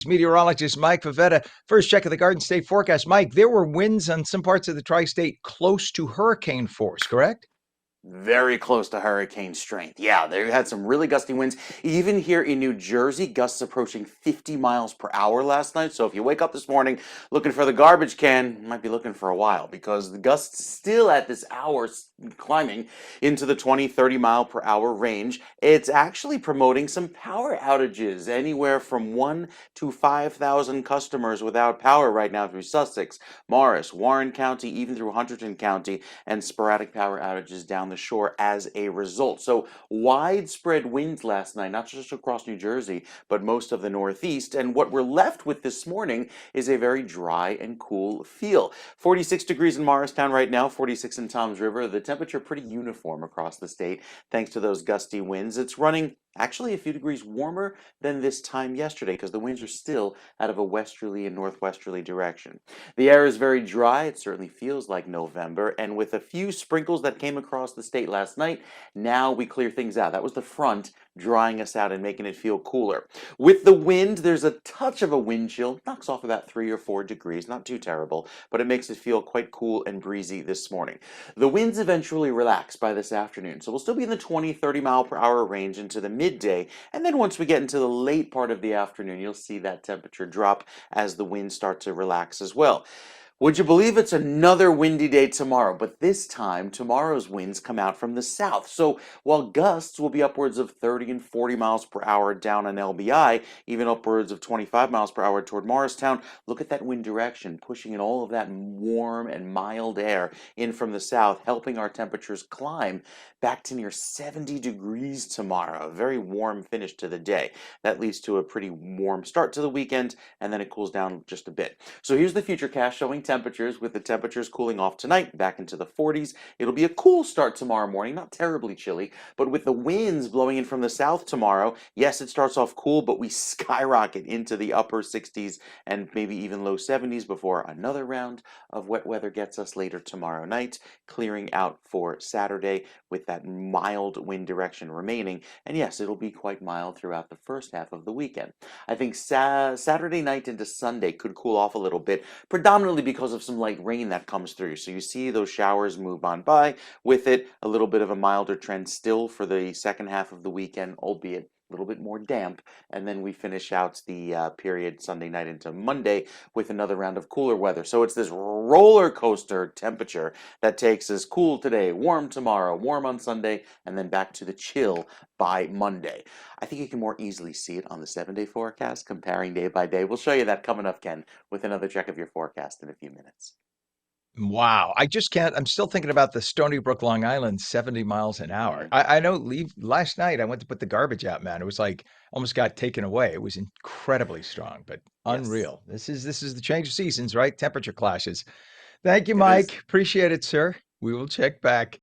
Meteorologist Mike Favetta. First check of the Garden State forecast. Mike, there were winds on some parts of the tri-state close to hurricane force, correct? Very close to hurricane strength. Yeah, they had some really gusty winds. Even here in New Jersey, gusts approaching 50 miles per hour last night. So if you wake up this morning looking for the garbage can, you might be looking for a while because the gusts still at this hour climbing into the 20, 30 mile per hour range. It's actually promoting some power outages, anywhere from 1 to 5,000 customers without power right now through Sussex, Morris, Warren County, even through Hunterdon County, and sporadic power outages down the shore as a result. So widespread winds last night, not just across New Jersey, but most of the Northeast. And what we're left with this morning is a very dry and cool feel. 46 degrees in Morristown right now, 46 in Toms River. The temperature pretty uniform across the state thanks to those gusty winds. It's running actually a few degrees warmer than this time yesterday because the winds are still out of a westerly and northwesterly direction. The air is very dry. It certainly feels like November. And with a few sprinkles that came across the state last night, now we clear things out. That was the front drying us out and making it feel cooler. With the wind, there's a touch of a wind chill. Knocks off about 3 or 4 degrees. Not too terrible, but it makes it feel quite cool and breezy this morning. The winds eventually relax by this afternoon. So we'll still be in the 20, 30 mile per hour range into the midday, and then once we get into the late part of the afternoon, you'll see that temperature drop as the winds start to relax as well. Would you believe it's another windy day tomorrow? But this time, tomorrow's winds come out from the south. So while gusts will be upwards of 30 and 40 miles per hour down on LBI, even upwards of 25 miles per hour toward Morristown, look at that wind direction, pushing in all of that warm and mild air in from the south, helping our temperatures climb back to near 70 degrees tomorrow. A very warm finish to the day. That leads to a pretty warm start to the weekend, and then it cools down just a bit. So here's the futurecast showing temperatures, with the temperatures cooling off tonight back into the 40s. It'll be a cool start tomorrow morning, not terribly chilly, but with the winds blowing in from the south tomorrow, yes, it starts off cool, but we skyrocket into the upper 60s and maybe even low 70s before another round of wet weather gets us later tomorrow night, clearing out for Saturday with that mild wind direction remaining. And yes, it'll be quite mild throughout the first half of the weekend. I think Saturday night into Sunday could cool off a little bit, predominantly because of some light rain that comes through. So you see those showers move on by. With it, a little bit of a milder trend still for the second half of the weekend, albeit a little bit more damp. And then we finish out the period Sunday night into Monday with another round of cooler weather. So it's this roller coaster temperature that takes us cool today, warm tomorrow, warm on Sunday, and then back to the chill by Monday. I think you can more easily see it on the 7-day forecast, comparing day by day. We'll show you that coming up, Ken, with another check of your forecast in a few minutes. Wow. I just can't. I'm still thinking about the Stony Brook, Long Island, 70 miles an hour. Mhm. I know leave last night I went to put the garbage out, man. It was like almost got taken away. It was incredibly strong, but Yes, unreal. This is the change of seasons, right? Temperature clashes. Thank you, it is. Mike. Appreciate it, sir. We will check back.